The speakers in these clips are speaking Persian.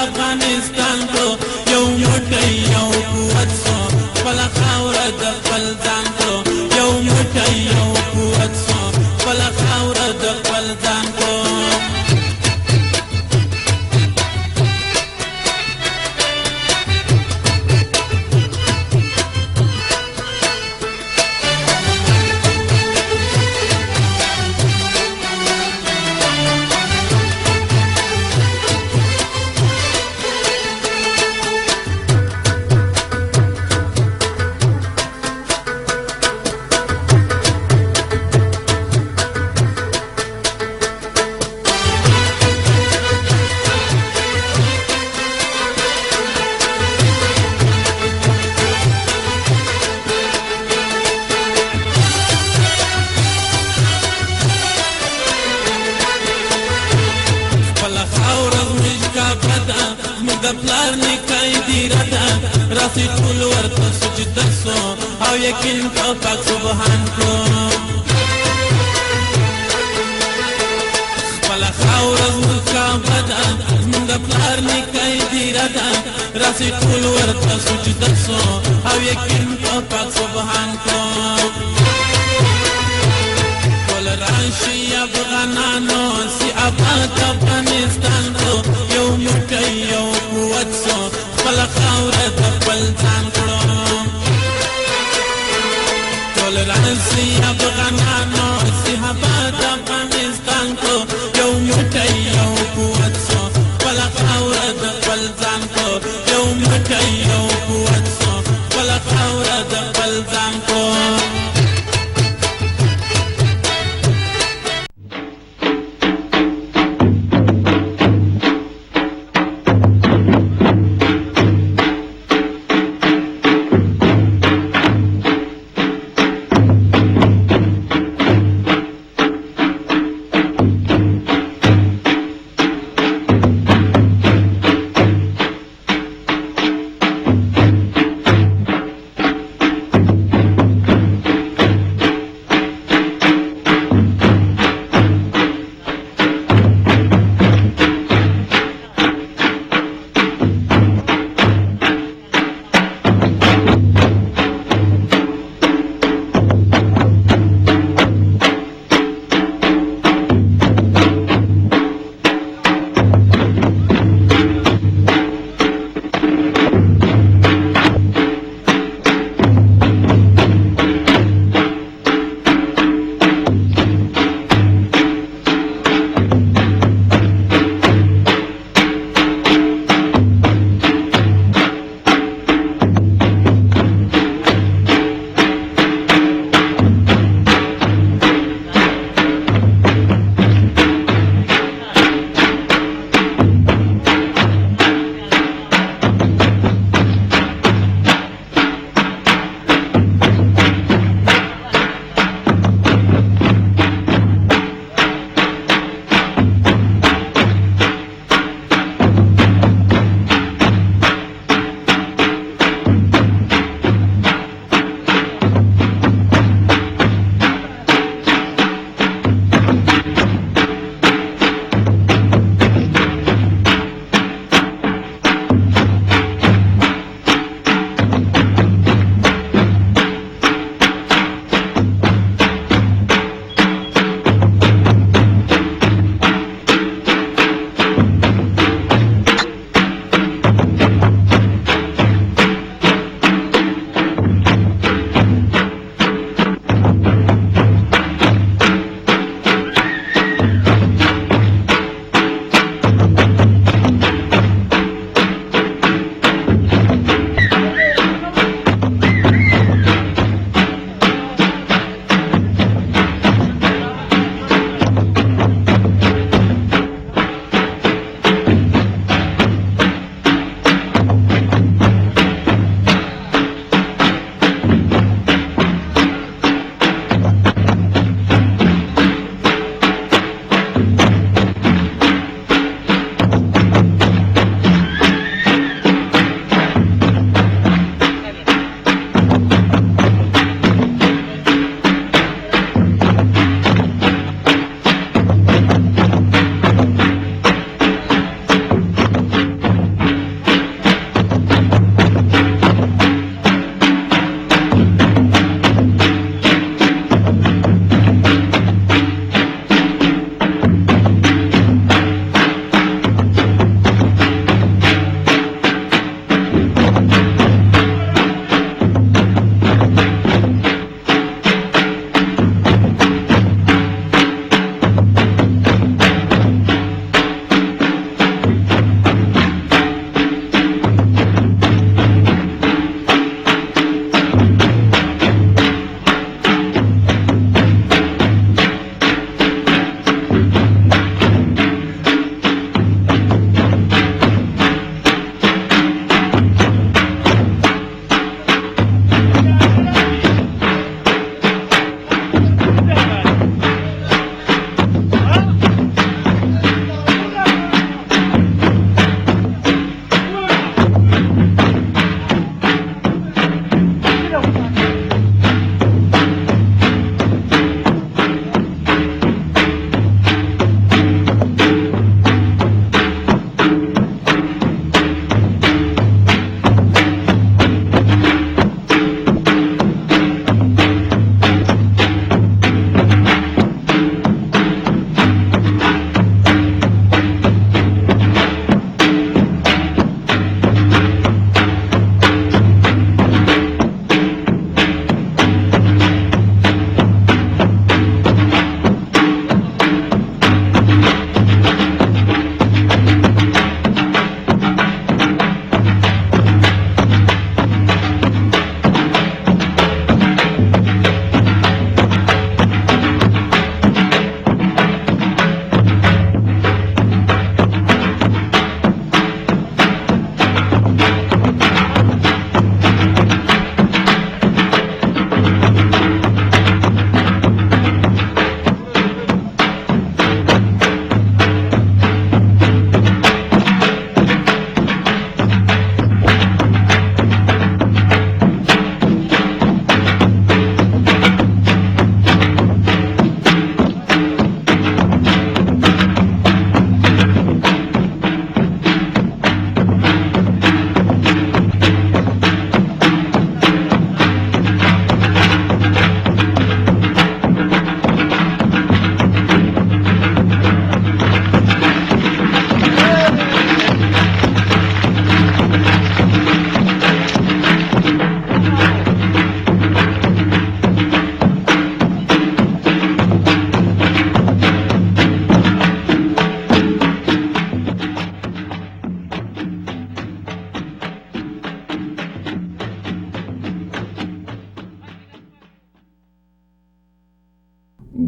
افغانستان کو یو موټی یو قوت سو خپل خاوره د خپل ځان کو یو موټی یو قوت سو خپل خاوره د خپل ځان کو د پلار نکای دیره ده راسي ټول ورته سجده سو او یقین په پاک سبحان کو خپله خاوره زموږ کعبه ده زموږ د پلار نکای دیره ده راسي ټول ورته سجده سو او یقین په پاک سبحان کو ټول راشي افغانانو سي آباد افغانستان کو یو موټی یو قوت سو خپل خاوره د خپل ځان کړو ټول راشي افغانانو سي آباد افغانستان کو یو موټی یو قوت سو خپل خاوره د خپل ځان کو یو موټی یو قوت سو خپل خاوره د خپل ځان کو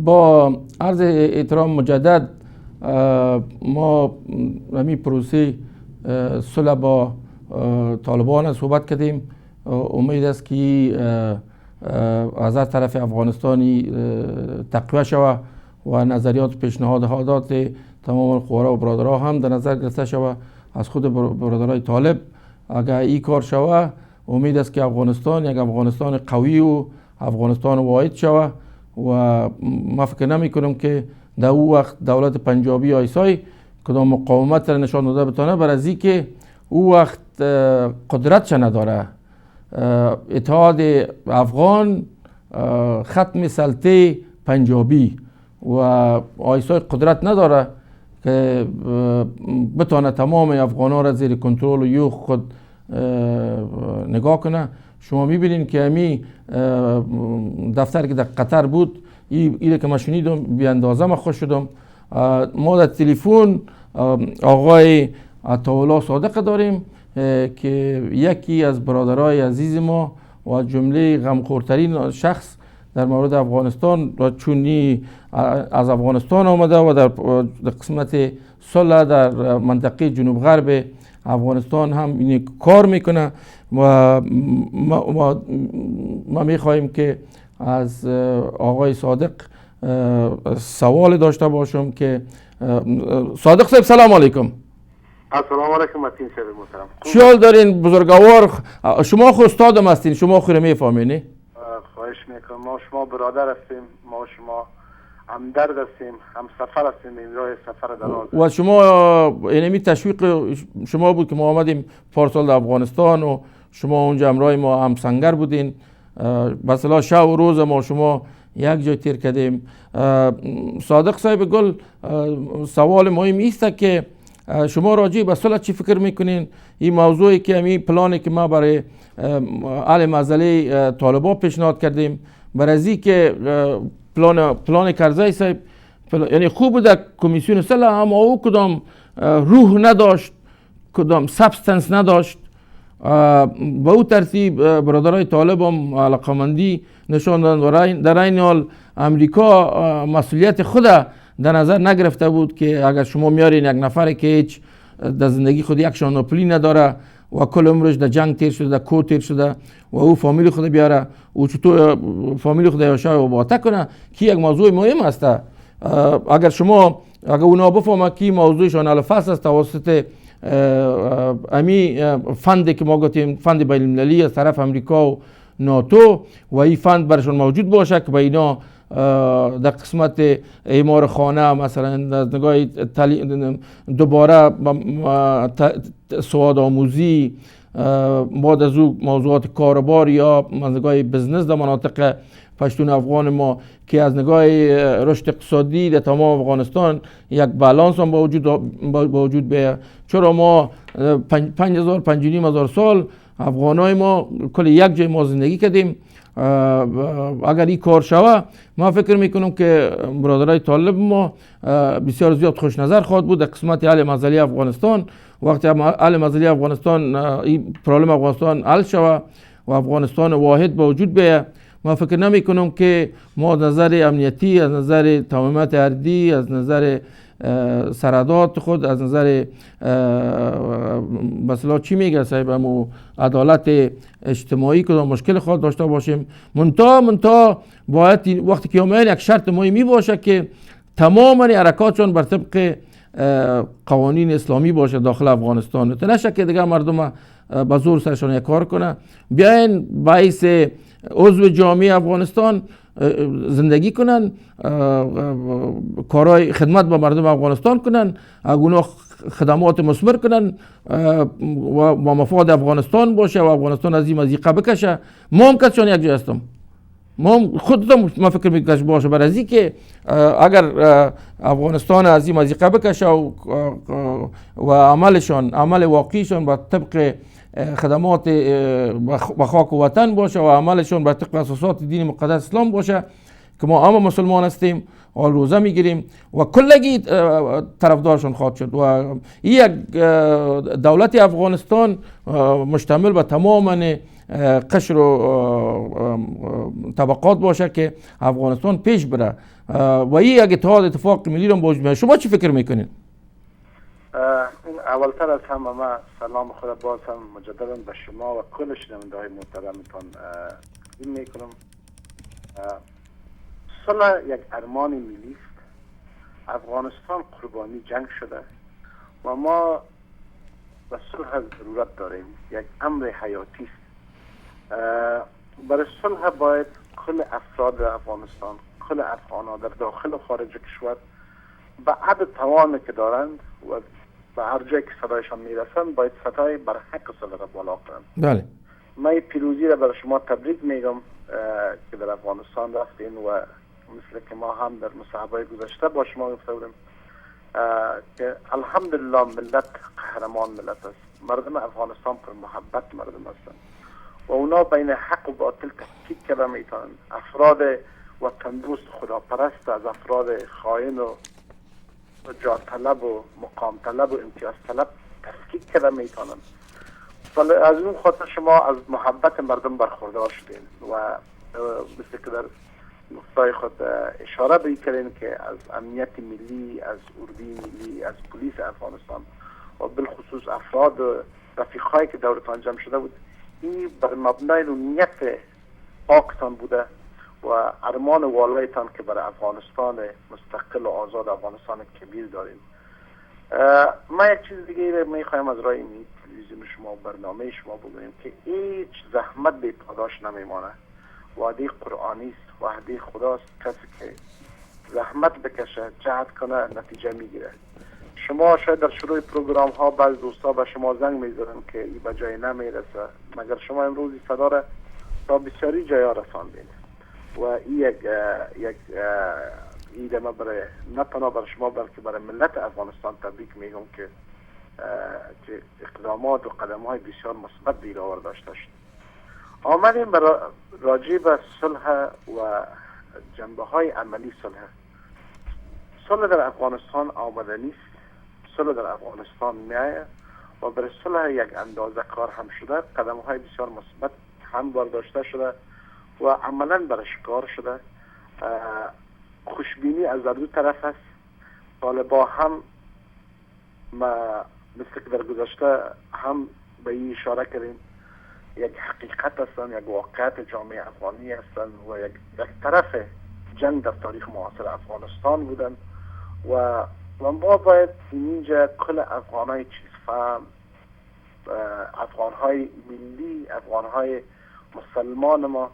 با عرض احترام مجدد ما همین پروسه صلح با طالبان صحبت کردیم. امید است که از هر طرف افغانستانی تقویه شود و نظریات پیشنهادات تمام قوا و برادرها هم در نظر گرفته شود. از خود برادرای طالب اگر این کار شود امید است که افغانستان یک افغانستان قوی و افغانستان واحد شود و ما فکر نمی کنم که در او وقت دولت پنجابی آیسای کدام مقاومت را نشان داده بتانه، برای از که او وقت قدرتش نداره. اتحاد افغان ختم سلطه پنجابی و آیسای قدرت نداره که بتانه تمام افغانها را زیر کنترل و یوغ خود نگاه کنه. شما میبینین که همی دفتر که در قطر بود ایده که ما شنیدم بی اندازه ما خوش شدم. ما در تلفن آقای عطاالله صادق داریم که یکی از برادرای عزیز ما و جمله غمخورترین شخص در مورد افغانستان و چونی از افغانستان آمده و در قسمت صلح در منطقه جنوب غرب افغانستان هم این کار میکنه و ما میخواهیم که از آقای صادق سوال داشته باشم که صادق صاحب سلام علیکم. السلام علیکم متین صاحب محترم. چی حال دارین بزرگوار؟ شما خود استادم هستین، شما خود میفهمینی؟ خواهش میکنم. ما شما برادر هستیم، ما شما همدرد هستیم، هم سفر هستیم، این راه سفر دراز. و شما اینمی تشویق شما بود که ما آمدیم پارسال در افغانستان و شما اونجا همراه ما هم سنگر بودین. مثلا شب و روز ما شما یک جای تیر کردیم. صادق صاحب گل، سوال مهم است که شما راجع به صلح چی فکر میکنین؟ این موضوعی که همین پلانی که ما برای اهل مسئله طالبان پیشنهاد کردیم برای ازی که پلان کرزی صاحب یعنی خوب بود در کمیسیون صلح، اما او کدام روح نداشت، کدام سبستنس نداشت. با او ترتیب برادرای طالب هم علاقمندی نشان دادند. در این حال امریکا مسئولیت خود در نظر نگرفته بود که اگر شما میارین یک نفر که هیچ در زندگی خود یک شانوپلی نداره و کل عمرش در جنگ تیر شده، در کو تیر شده و او فامیل خود بیاره و چطور فامیل خود یاشه و باته کنه که یک موضوع مهم است. اگر اونا بفهمه که موضوعشان حل فصل است توسط امی فندی که ما گفتیم فند بین المللی از طرف امریکا و ناتو و این فند برشون موجود باشه که به اینا در قسمت اعمار خانه مثلا از نگاه دوباره سواد آموزی بعد از او موضوعات کاروبار یا از نگاه بزنس در مناطق پشتون افغان ما که از نگاه رشد اقتصادی در تمام افغانستان یک بالانس هم با وجود بیاید. چرا ما 5,000 سال افغانای ما کل یک جای ما زندگی کردیم. اگر این کار شود ما فکر میکنم که برادرای طالب ما بسیار زیاد خوش نظر خواهد بود در قسمت اهل مسئله افغانستان. وقتی اهل مسئله افغانستان این پرابلم افغانستان حل شود و افغانستان واحد با وجود بیاید، ما فکر نمی کنم که ما از نظر امنیتی، از نظر تمامیت ارضی، از نظر سرحدات خود، از نظر مثلا چی میگه صاحب همو عدالت اجتماعی کدام مشکل خود داشته باشیم. منتها باید وقتی که اومدن یک شرط مهمی باشه که تمام حرکاتشون بر طبق قوانین اسلامی باشه داخل افغانستان. نشه که دیگه مردم با زور سرشان یک کار کنه، بیاین باعث عضو جامعه افغانستان زندگی کنن، کارهای خدمت به مردم افغانستان کنن، اونا خدمات مثمر کنن و با مفاد افغانستان باشه و افغانستان از این مزیقه بکشه. ما هم کسشان یک جای هستم، ما هم خودم ما فکر میکنم باشه برای ازی که اگر افغانستان از این مزیقه بکشه و عمل واقعیشان با طبق خدمات به خاک و وطن باشه و عملشون بر طبق اساسات دین مقدس اسلام باشه که ما همه مسلمان هستیم و روزه میگیریم و کلگی طرفدارشون خواهد شد و این یک دولت افغانستان مشتمل به تمام قشر و طبقات باشه که افغانستان پیش بره و این یک اتفاق ملی رو موجود. شما چی فکر میکنین؟ اولتر از همه من سلام خود باز هم مجددا به شما و کل شنونده های محترمتان تقدیم میکنم. صلح یک ارمان ملی است. افغانستان قربانی جنگ شده و ما به صلح ضرورت داریم. یک امر حیاتی است. برای صلح باید کل افراد افغانستان، کل افغان‌ها در داخل و خارج کشور به حد توانی که دارند و به هر جایی که صدایشان میرسند باید صدای بر حق صلح را بالا کنند. بله. من پیروزی را برای شما تبریک میگم که در افغانستان رفتین و مثل که ما هم در مصاحبه گذشته با شما گفته بودیم که الحمدلله ملت قهرمان ملت است. مردم افغانستان پر محبت مردم هستند و اونا بین حق و باطل تفکیک کرده میتونند. افراد وطن دوست خداپرست از افراد خائن و جاه طلب و مقام طلب و امتیاز طلب تفکیک کرده میتونند. ولی از اون خاطر شما از محبت مردم برخوردار شدین و مثل که در نقطه خود اشاره به کردین که از امنیت ملی، از اردوی ملی، از پلیس افغانستان و بالخصوص افراد رفیقایی که دورتان جمع شده بود، این بر مبنای نیت پاکتان بوده و ارمان والایتان که برای افغانستان مستقل و آزاد افغانستان کبیر داریم. من یک چیز دیگه میخوایم از راه تلویزیون شما و برنامه شما بگویم که هیچ زحمت بی پاداش نمیمانه. وعده قرآنی است، وعده خداست. کسی که زحمت بکشه، جهد کنه، نتیجه میگیره. شما شاید در شروع پروگرام ها بعض دوستا به شما زنگ میزنن که این به جای نمیرسه، مگر شما امروز صدا را تا بسیاری جایا رساندین و این یک ایده ما برای نه تنها برای شما بلکه برای ملت افغانستان تبریک میگم که اقدامات و قدم های بسیار مثبت بیراور داشته شد. آمدیم برای راجع به صلح و جنبه های عملی صلح. صلح در افغانستان آمده نیست. صلح در افغانستان میایه و برای صلح یک اندازه کار هم شده، قدم های بسیار مثبت هم برداشته شده و عملا برش کار شده. خوشبینی از دو طرف است. طالبا هم مثل که در گذشته هم به این اشاره کردیم یک حقیقت هستند، یک واقعیت جامعه افغانی هستند و یک طرف جنگ در تاریخ معاصر افغانستان بودند و ما باید اینجا کل افغانهای چیزفهم، افغانهای ملی، افغانهای مسلمان ما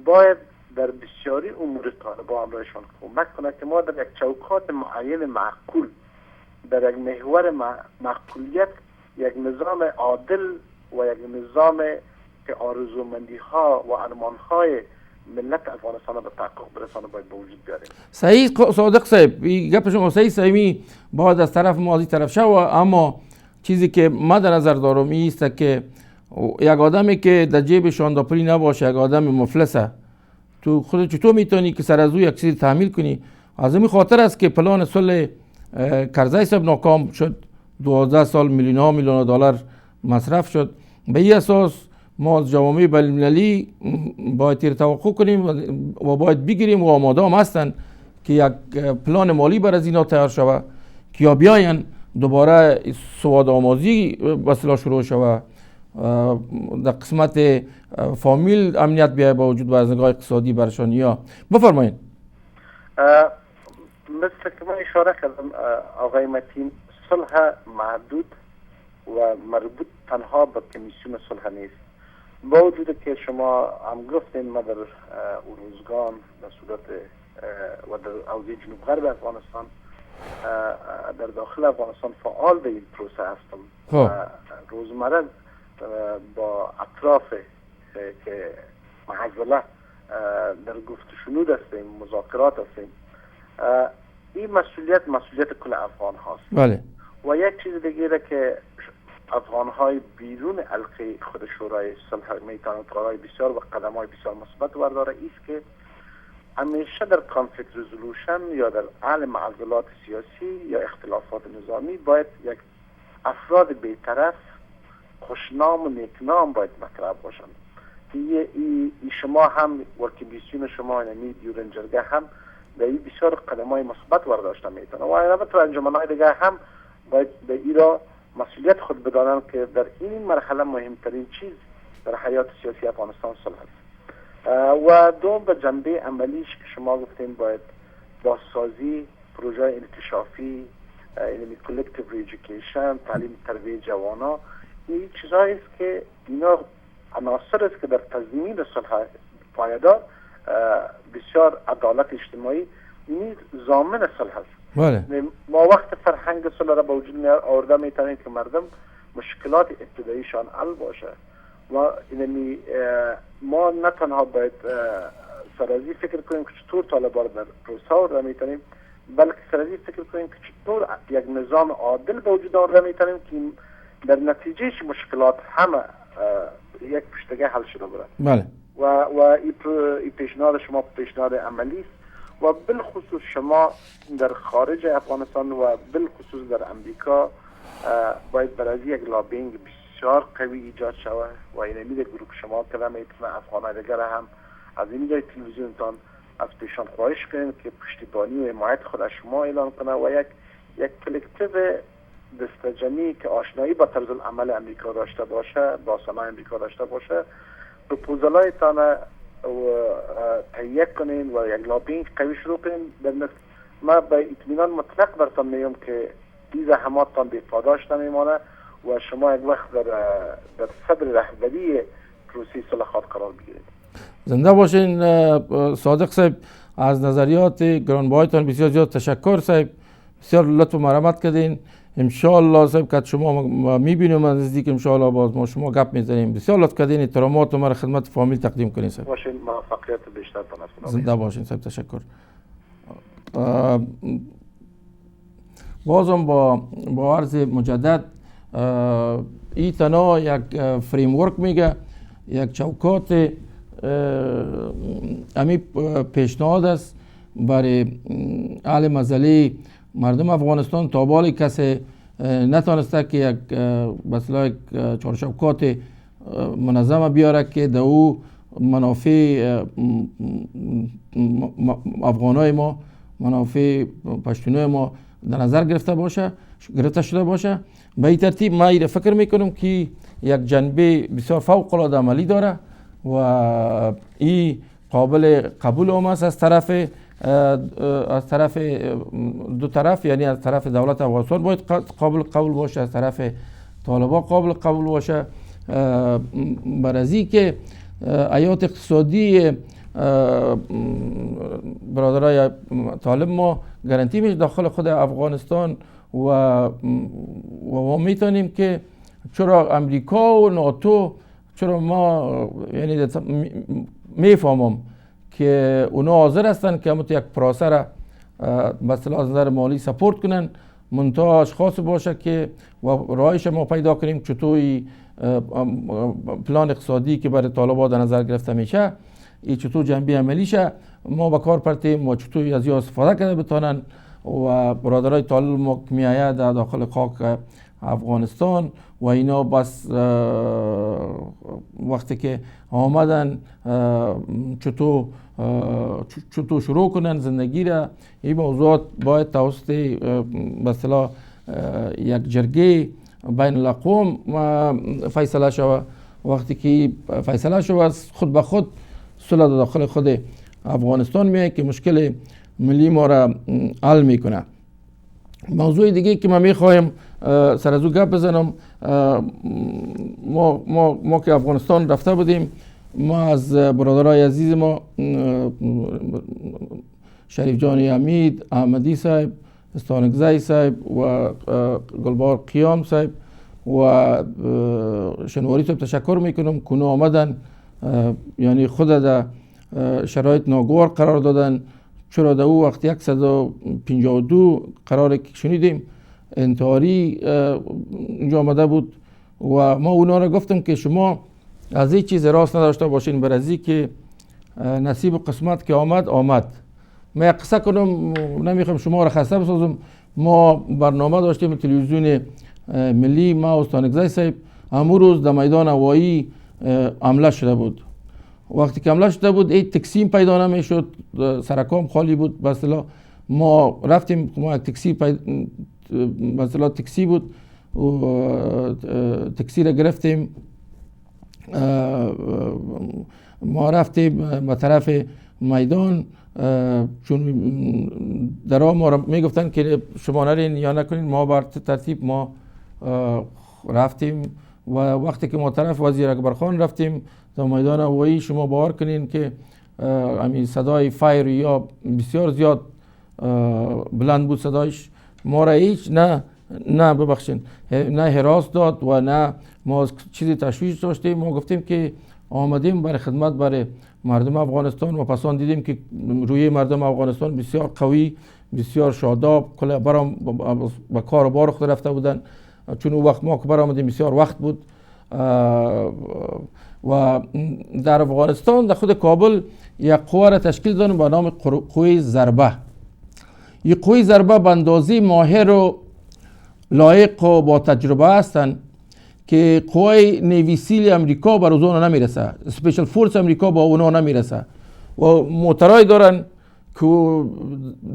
باید در بسیاری امور طالبان همراهشان کمک کنه که ما در یک چوکات معین معقول، در یک محور معقولیت، یک نظام عادل و یک نظام که آرزومندی ها و ارمان های ملت افغانستان به تحقق برسانه باید به وجود بیاریم. صحیح صادق صاحب، گپ شما صحیح باید از طرف ما از طرف شو، اما چیزی که ما در نظر دارم این است که یک آدمی که در جیب شانداپری نباشه، یک آدم مفلسه، تو خودت چطور میتونی که سر از او یک چیزی تحمیل کنی؟ از این خاطر است که پلان صلح کرزی صاحب ناکام شد. 12 سال میلیون دلار مصرف شد. به این اساس ما از جوامع بین‌المللی باید تیر توقع کنیم و باید بگیریم و آماده هم هستن که یک پلان مالی بر از اینا تیار شود که یا بیاین دوباره سواد آموزی به اصطلاح شروع شود، در قسمت فامیل امنیت بیاید با وجود و از نگاه اقتصادی برشان. یا بفرمایید. مثل که من اشاره کردم آقای متین، صلح محدود و مربوط تنها به کمیسیون صلح نیست. با وجود که شما هم گفتین ما در اروزگان به صورت و در حوزه جنوب غرب افغانستان در داخل افغانستان فعال به این پروسه هستم. روزمره با اطراف که معضله در گفت و شنود هستیم، مذاکرات هستیم. این مسئولیت کل افغان هاست. بله. و یک چیز دیگه که افغان های بیرون حلقه خود شورای صلح میتونند کارهای بسیار و قدم های بسیار مثبت برداره است که همیشه در کانفلیکت رزولوشن یا در حل معضلات سیاسی یا اختلافات نظامی باید یک افراد بی‌طرف خوشنام و نیکنام باید مطرح باشند. شما هم ورکیبیسیون شما یعنی دیورنجرگه هم به این بسیار قدمای مثبت ورداشته میتونه و البته انجمنهای دیگه هم باید به این را مسئولیت خود بدانند که در این مرحله مهمترین چیز در حیات سیاسی افغانستان صلح است. و دوم به جنبه عملیش که شما گفتین باید بازسازی، پروژه انکشافی، یعنی کلکتیو ریجوکیشن، تعلیم تربیت جوانا، این چیزهایی است که اینا عناصر است که در تضمین صلح پایدار بسیار عدالت اجتماعی نیز ضامن صلح است. بله. ما وقت فرهنگ صلح را به وجود آورده میتونیم که مردم مشکلات ابتداییشان حل باشه و یعنی ما نه تنها باید سرازی فکر کنیم که چطور طالبان در پروسه آورده میتونیم، بلکه سرازی فکر کنیم که چطور یک نظام عادل به وجود آورده میتونیم که در نتیجهش مشکلات همه یک پشتگه حل شده بره. بله. و این پیشنهاد شما پیشنهاد عملی است و بالخصوص شما در خارج افغانستان و بالخصوص در امریکا باید برای یک لابینگ بسیار قوی ایجاد شود و این امید گروه شما که میتونه افغانای دیگر هم از این جای تلویزیونتان از پیشان خواهش کنیم که پشتیبانی و حمایت خود از شما اعلان کنه و یک کلکتیو دستجمعی که آشنایی با طرز العمل امریکا داشته باشه، با صنایع امریکا داشته باشه، پروپوزالایتان تهیه کنین و یک لابینگ قوی شروع کنین. ما به اطمینان مطلق برتان میگم که این زحماتتان بی‌پاداش نمیمانه و شما یک وقت در صدر رهبری پروسه صلح قرار بگیرید. زنده باشین صادق صاحب. از نظریات گرانبهایتان بسیار زیاد تشکر صاحب. بسیار لطف و مرحمت کردین. ان شاء الله صاحب که شما میبینیم از نزدیک ان شاء الله باز ما شما گپ میزنیم. بسیار لطف کردین. احترامات و خدمت فامیل تقدیم کنین صاحب. باشین موفقیت بیشتر تان. زنده باشین صاحب. تشکر. بازم با عرض مجدد این تنها یک فریم ورک میگه، یک چوکات امی پیشنهاد است برای حل مسئله مردم افغانستان تا بالی کسی نتانسته که یک مثلا یک چارچوکات منظم بیاره که در او منافع افغانای ما، منافع پشتونای ما در نظر گرفته شده باشه. به این ترتیب ما این فکر میکنم که یک جنبه بسیار فوق العاده عملی داره و این قابل قبول هم است از طرف دو طرف، یعنی از طرف دولت افغانستان باید قابل قبول باشه، از طرف طالبان قابل قبول باشه. برازی که حیات اقتصادی برادرای طالب ما گارانتی میشه داخل خود افغانستان و ما میتونیم که چرا امریکا و ناتو، چرا ما یعنی میفهمم که اونا حاضر هستن که همون یک پروسه را مثلا از نظر مالی سپورت کنن، منتها اشخاص باشه که و راهش ما پیدا کنیم چطوری پلان اقتصادی که برای طالبان در نظر گرفته میشه این چطور جنبه عملیشه ما با کار پرتیم و چطوری از یا استفاده کرده بتانن و برادرای طالب ما که میآید در داخل خاک افغانستان و اینا بس وقتی که آمدن چطور شروع کنن زندگی را. این موضوعات باید توسط مثلا یک جرگه بین الاقوام فیصله شود. وقتی که فیصله شود خود به خود صلح داخل خود افغانستان میاد که مشکل ملی ما را حل میکنه. موضوع دیگه که من میخوایم سر از او گپ بزنم، ما که افغانستان رفته بودیم، ما از برادرای عزیز ما شریف جان حمید، احمدی صاحب، استانکزی صاحب و گلبار قیام صاحب و شنواری صاحب تشکر میکنم که آمدن، یعنی خود در شرایط ناگوار قرار دادن. چرا در او وقت 152 قرار که شنیدیم انتحاری اینجا آمده بود و ما اونا را گفتم که شما از این چیز راست نداشته باشین، برازی که نصیب و قسمت که آمد. من قصه کنم، نمیخوام شما را خسته بسازم. ما برنامه داشتیم تلویزیون ملی، ما و استانکزی صاحب، همون روز در میدان هوایی حمله شده بود وقتی که حمله شده بود این تکسیم پیدا نمیشد، سرکام خالی بود. به اصطلاح ما رفتیم، ما یک تکسی به اصطلاح تکسی بود و تکسی را گرفتیم، ما رفتیم به طرف میدان، چون درا ما را میگفتن که شما نرین یا نکنین، ما بر ترتیب ما رفتیم و وقتی که ما طرف وزیر اکبر خان رفتیم در میدان هوایی، شما باور کنین که همین صدای فایر یا بسیار زیاد بلند بود صدایش، ما را هیچ نه ببخشین نه هراس داد و نه ما چیزی تشویش داشتیم. ما گفتیم که آمدیم برای خدمت برای مردم افغانستان و پس آن دیدیم که روی مردم افغانستان بسیار قوی، بسیار شاداب، کل برام با کار و بار خود رفته بودن، چون اون وقت ما که برآمدیم بسیار وقت بود. و در افغانستان در خود کابل یک قوه را تشکیل دادن با نام قوه ضربه. این قوه ضربه به اندازه ماهر و لایق و با تجربه هستند که قوه نیوی امریکا بر اونا نمیرسه، اسپیشل فورس امریکا با اونا نمیرسه و موترای دارن که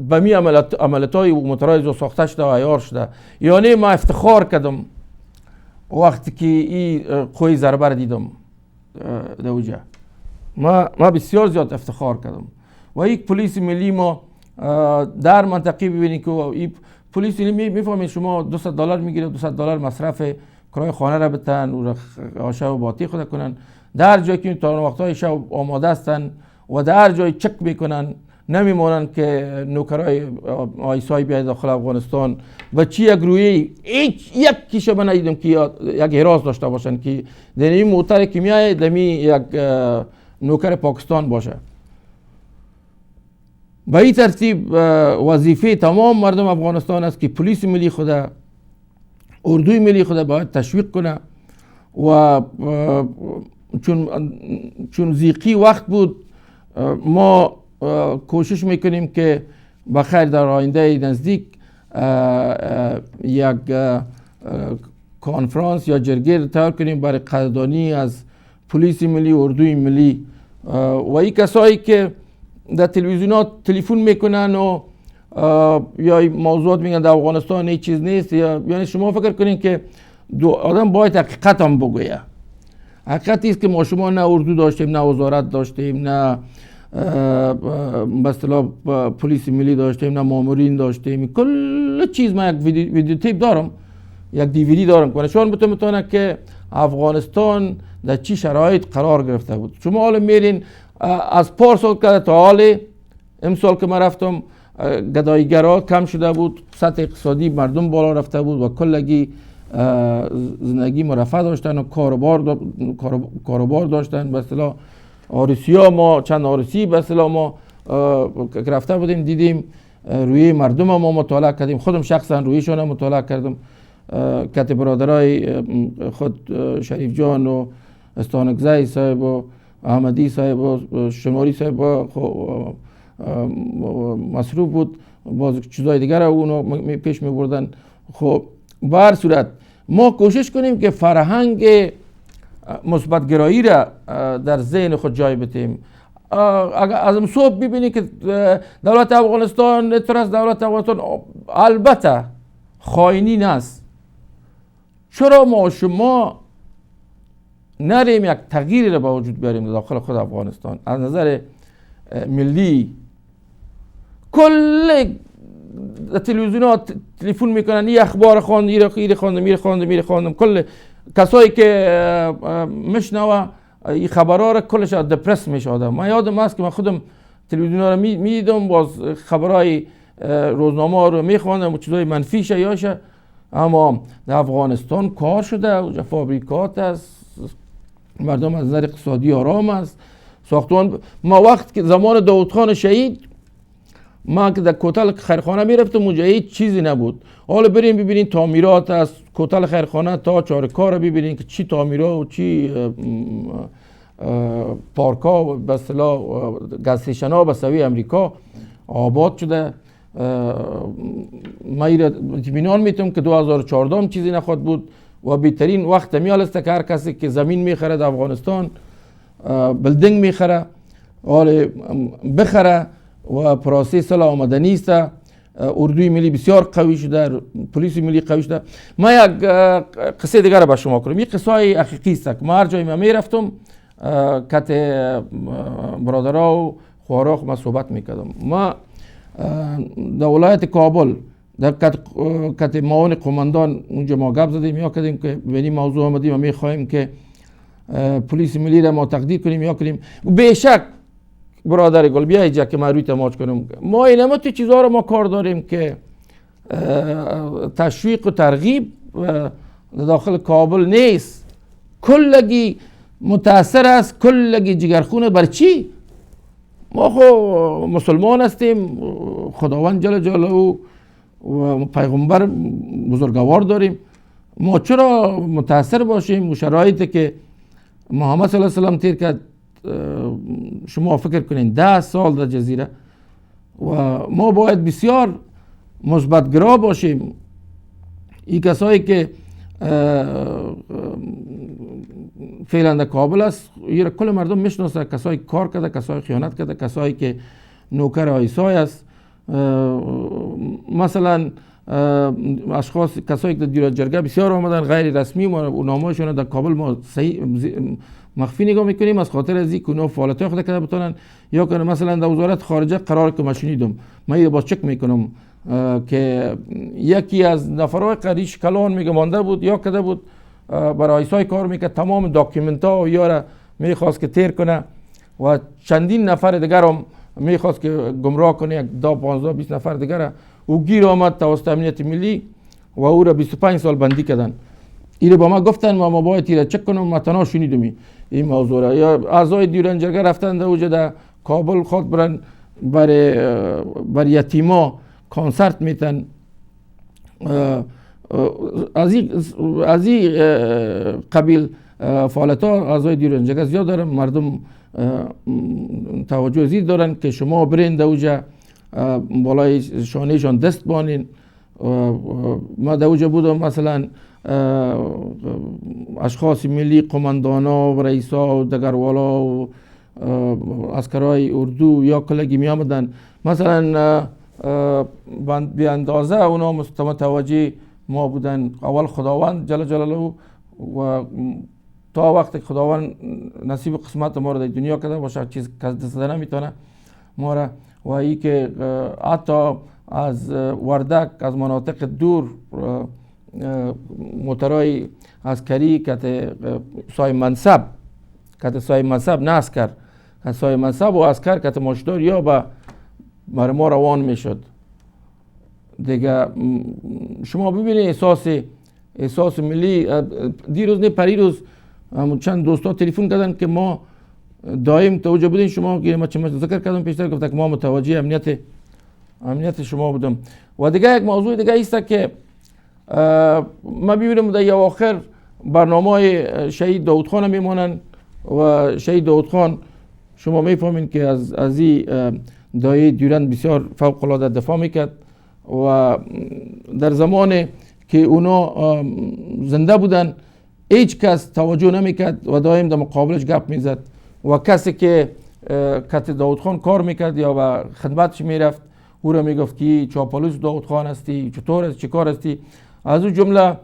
به می عملتای موترای جو ساخته شده و عیار شده. یعنی ما افتخار کردم وقتی که این قوه ضربه را دیدم در اوجه، ما بسیار زیاد افتخار کردم. و یک پلیس ملی ما در منطقه ببینید که این پلیس ملی میفهمید شما $200 میگیره، $200 مصرف کرای خانه را بتن و شب باطی خود کنن، در جایی که تا وقتهای شب آماده هستن و در جای چک میکنن، نمیمونن که نوکرای آیسای بیاید داخل افغانستان و چی یک روی یک کیشه من ندیدم که یک حراس داشته باشن که در این موتر که میاید دمی یک نوکر پاکستان باشه. به این ترتیب وظیفه تمام مردم افغانستان است که پلیس ملی خود، اردوی ملی خود باید تشویق کنه و چون زیقی وقت بود ما کوشش میکنیم که بخیر در آینده نزدیک یک کنفرانس یا جرگه تیار کنیم برای قدردانی از پلیس ملی و اردوی ملی و این کسایی که در تلویزیونات تلفن میکنن و یا موضوعات میگن در افغانستان هیچ چیز نیست، یعنی شما فکر کنین که آدم باید حقیقت هم بگویه. حقیقت است که ما شما نه اردو داشتیم، نه وزارت داشتیم، نه به اصطلاح پلیس ملی داشتیم، نه مامورین داشتیم. کل چیز من یک ویدیو تیپ دارم، یک دیویدی دارم که نشان بتونه که افغانستان در چی شرایط قرار گرفته بود. شما حالا میرین از پارسال که تا حال امسال که من رفتم گداییگرها کم شده بود، سطح اقتصادی مردم بالا رفته بود و کلگی زندگی مرفه داشتن و کاروبار داشتن. به اصطلاح آرسی ها، ما چند آرسی به اصطلاح ما رفته بودیم دیدیم، روی مردم ما مطالعه کردیم، خودم شخصا رویشون هم مطالعه کردم. کت برادرای خود شریف جان و استانکزی صاحب و احمدی صاحب و شماری صاحب مصروف بود، باز چیزای دیگر اونو پیش می بردن. خب به هر صورت ما کوشش کنیم که فرهنگ مثبت گرایی را در ذهن خود جای بدیم. اگر از صبح ببینی که دولت افغانستان اعتراض دولت افغانستان البته خائنی است، چرا ما شما نریم یک تغییری را به وجود بیاریم داخل خود افغانستان از نظر ملی؟ کل تلویزیونات تلفن میکنن، این اخبار خواندم، میره خواندم. کل کسایی که میشنوه این خبرها را کلش دپرس میشه آدم. من یادم هست که من خودم تلویزیونها رو میدیدم، باز خبرهای روزنامه رو میخواندم و چیزای منفی شایعه، اما در افغانستان کار شده، فابریکات است، مردم از نظر اقتصادی آرام است، ساختمان. ما وقت که زمان داود خان شهید ما که در کوتل خیرخانه میرفتم اونجا هیچ چیزی نبود. حالا بریم ببینین تعمیرات از کوتل خیرخانه تا چارکار ببینین که چی تعمیرات و چی پارکا و به اصطلاح گاز استیشن ها به سوی امریکا آباد شده. ما اطمینان میتونم که 2014 هم چیزی نخواهد بود و بهترین وقت میال است که هر کسی که زمین میخره در افغانستان بلدنگ میخره، حال بخره و پروسه صلح آمدنی است. اردوی ملی بسیار قوی شده، پلیس ملی قوی شده. ما یک قصه دیگر را به شما کنم. این قصه های حقیقی است که ما هر جایی ما میرفتم کت برادرها و خواهرها ما صحبت میکردم. ما در ولایت کابل در کت معاون قماندان اونجا ما گپ زدیم یا کردیم که به این موضوع آمدیم و میخواهیم که پلیس ملی را ما تقدیر کنیم یا کنیم. بیشک برادر گل بیا اینجا که من روی تماس کنم. ما اینما تو چیزها رو ما کار داریم که تشویق و ترغیب داخل کابل نیست. کلگی متاثر است، کلگی جگرخونه. بر چی؟ ما خو مسلمان هستیم، خداوند جل جلاله و پیغمبر بزرگوار داریم. ما چرا متاثر باشیم و شرایطی که محمد صلی الله علیه و سلم تیر کرد؟ شما فکر کنین 10 سال در جزیره و ما باید بسیار مثبت‌گرا باشیم. این کسایی که فعلا در کابل است این کل مردم میشناسه، کسایی کار کرده، کسایی خیانت کرده، کسایی که نوکر آیسای است. مثلا اشخاص کسایی که در دیوان جرگه بسیار آمدن غیر رسمی و نامه‌شون در کابل ما مخفی نگاه میکنیم از خاطر از اینکه اونا فعالیت‌های خود کرده بتونن یا کنه. مثلا در وزارت خارجه قرار که من شنیدم، من اینو با چک میکنم که یکی از نفرای قریش کلان میگه مانده بود یا کده بود برای آیسای کار میکرد، تمام داکیومنت ها و یارا میخواست که تیر کنه و چندین نفر دیگر هم میخواست که گمراه کنه، 15-20 نفر دیگر او گیر آمد توسط امنیت ملی و او را 25 سال بندی کردن. اینو با ما گفتن ما باید تیر چک کنم. ما تنها شنیدم این موضوع را. یا اعضای دیوان جرگه رفتن در اوجه در کابل خود برن بر یتیما کنسرت میتن. از این قبیل فعالیت ها اعضای دیوان جرگه زیاد دارن. مردم توجه زیاد دارن که شما برین در اوجه بالای شانهشان دست بانین. ما در اوجه بودم مثلا اشخاص ملی، قماندانا و رئیسا و دگروالا و عسکرای اردو یا کلگی می آمدن. مثلا به اندازه اونا متوجه ما بودن. اول خداوند جل جلاله و تا وقتی خداوند نصیب قسمت ما رو در دنیا کرده باشه چیز کس دست نمیتونه ما را. و ای که حتی از وردک از مناطق دور موترهای عسکری که سای منصب نه عسکر، سای منصب و عسکر که مشدار یا به ما روان میشد دیگه. شما ببینید احساس ملی. دیروز نه پریروز چند دوستا تلفن کردن که ما دائم توجه بودین شما که ما چه ذکر کردم پیشتر، گفتم که ما متوجه امنیت شما بودم. و دیگه یک موضوع دیگه است که ما ببینم در اواخر برنامه شهید داود خان میمونن و شهید داود خان شما میفهمین که از این دایه دیورند بسیار فوق العاده دفاع میکرد و در زمانی که اونا زنده بودن هیچ کس توجه نمیکرد و دائم در مقابلش گپ میزد و کسی که کت داود خان کار میکرد یا به خدمتش میرفت او را میگفت که چاپلوس داود خان هستی، چطور است، چه کار هستی. از اون جمله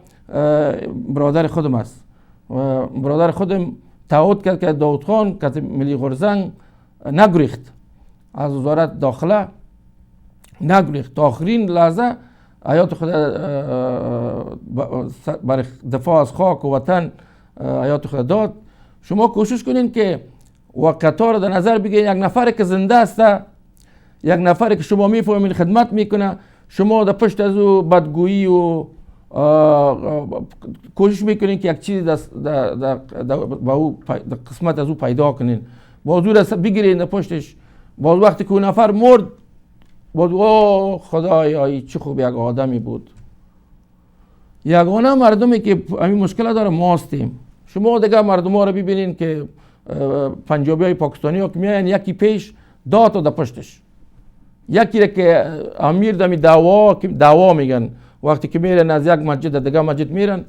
برادر خودم است و برادر خودم تعهد کرد که داود خان کت ملی غرزنگ نگریخت، از وزارت داخله نگریخت تا آخرین لحظه حیات خود برای دفاع از خاک و وطن حیات خود داد. شما کوشش کنین که واقعیت‌ها را در نظر بگیرید. یک نفر که زنده است، یک نفر که شما میفهمین خدمت میکنه، شما در پشت از او بدگویی و کوشش میکنین که یک چیزی با او قسمت از او پیدا کنین، باز او را بگیرین در پشتش. باز وقتی که اون نفر مرد باز او خدایا چه خوب یک آدمی بود. یگانه مردمی که همین مشکل داره ما هستیم. شما دیگه مردم ها رو ببینین که پنجابی های پاکستانی ها که میاین یکی پیش داد در پشتش، یکی را که امیر دمی دعوا میگن وقتی که میرن از یک مسجد دیگه مسجد میرن،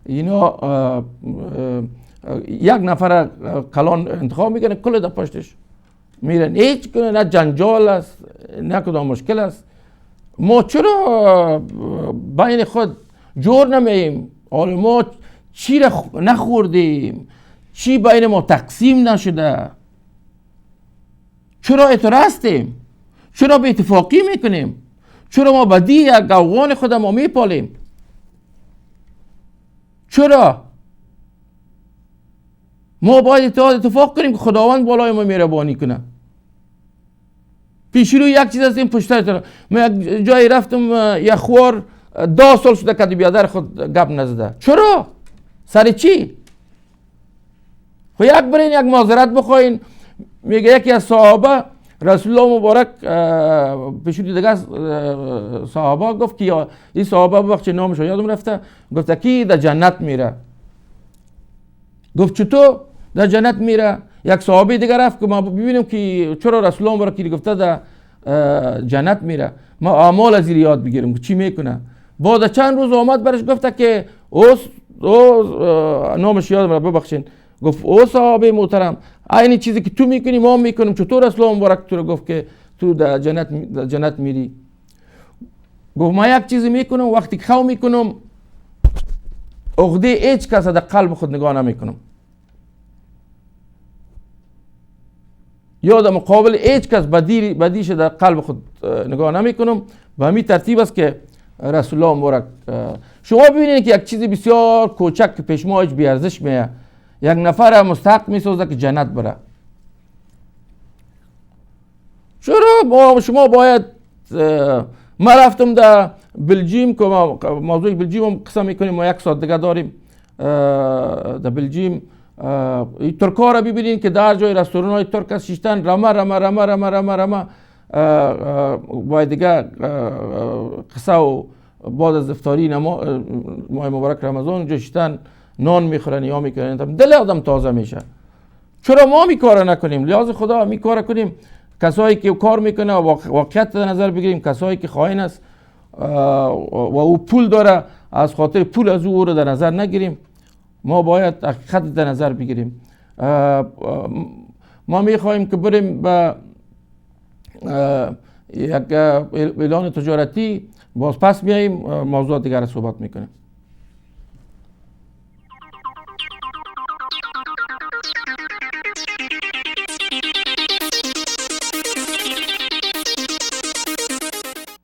اینا یک نفر کلان انتخاب میکنه کل در پشتش میرن، هیچ کنه نه جنجال است نه کدام مشکل است. ما چرا بین خود جور نمیم؟ حالا ما چی را نخوردیم؟ چی بین ما تقسیم نشده؟ چرا اعتراضیم؟ چرا به اتفاقی میکنیم؟ چرا ما بدی یک افغان خود ما میپالیم؟ چرا؟ ما باید اتفاق کنیم که خداوند بالای ما مهربانی کنه. پیش رو یک چیز هستیم پشتر. من یک جایی رفتم، یک خوار 10 سال شده که بیادر خود گپ نزده. چرا؟ سر چی؟ خب یک برین یک معذرت بخواین. میگه یکی از صحابه رسول الله مبارک پیش رو دیگه صحابه گفت که این صحابه ببخشید نامش یادم رفته، گفت کی در جنت میره. گفت چطور در جنت میره؟ یک صحابه دیگه رفت که ما ببینیم که چرا رسول الله مبارک گفته در جنت میره، ما اعمال از یاد بگیریم که چی میکنه. بعد چند روز آمد برش گفته که او نامش یادم رفت ببخشید، گفت او صحابه محترم این چیزی که تو میکنی ما میکنیم، چطور رسول الله مبارک تو رو گفت که تو در جنت میری؟ گفت ما یک چیزی میکنم وقتی که خو میکنم عقده هیچ کس در قلب خود نگاه نمیکنم، یا در مقابل هیچ کس بدیش در قلب خود نگاه نمیکنم. و همین ترتیب است که رسول الله مبارک شما ببینید که یک چیزی بسیار کوچک که پیش ما هیچ بی ارزش میه یک نفر مستحق میسازه که جنت بره. چرا شما باید ما رفتم در بلژیم که موضوع بلژیم هم قسم میکنیم، ما 1 ساعت دیگه داریم در بلژیم. ترکا را ببینید که در جای رستوران های ترک است شیشتن رما رما رما رما رما رما باید دیگه قصه و بعد از افطاری ماه مبارک رمضان جشتن نان میخورن یا میکنن دل آدم تازه میشه. چرا ما میکاره نکنیم؟ لحاظ خدا میکاره کنیم. کسایی که کار میکنه واقعیت در نظر بگیریم، کسایی که خائن است و او پول داره از خاطر پول از او رو در نظر نگیریم. ما باید حقیقت در نظر بگیریم. ما میخواهیم که بریم به یک اعلان تجارتی، باز پس میاییم موضوع دیگر صحبت میکنیم.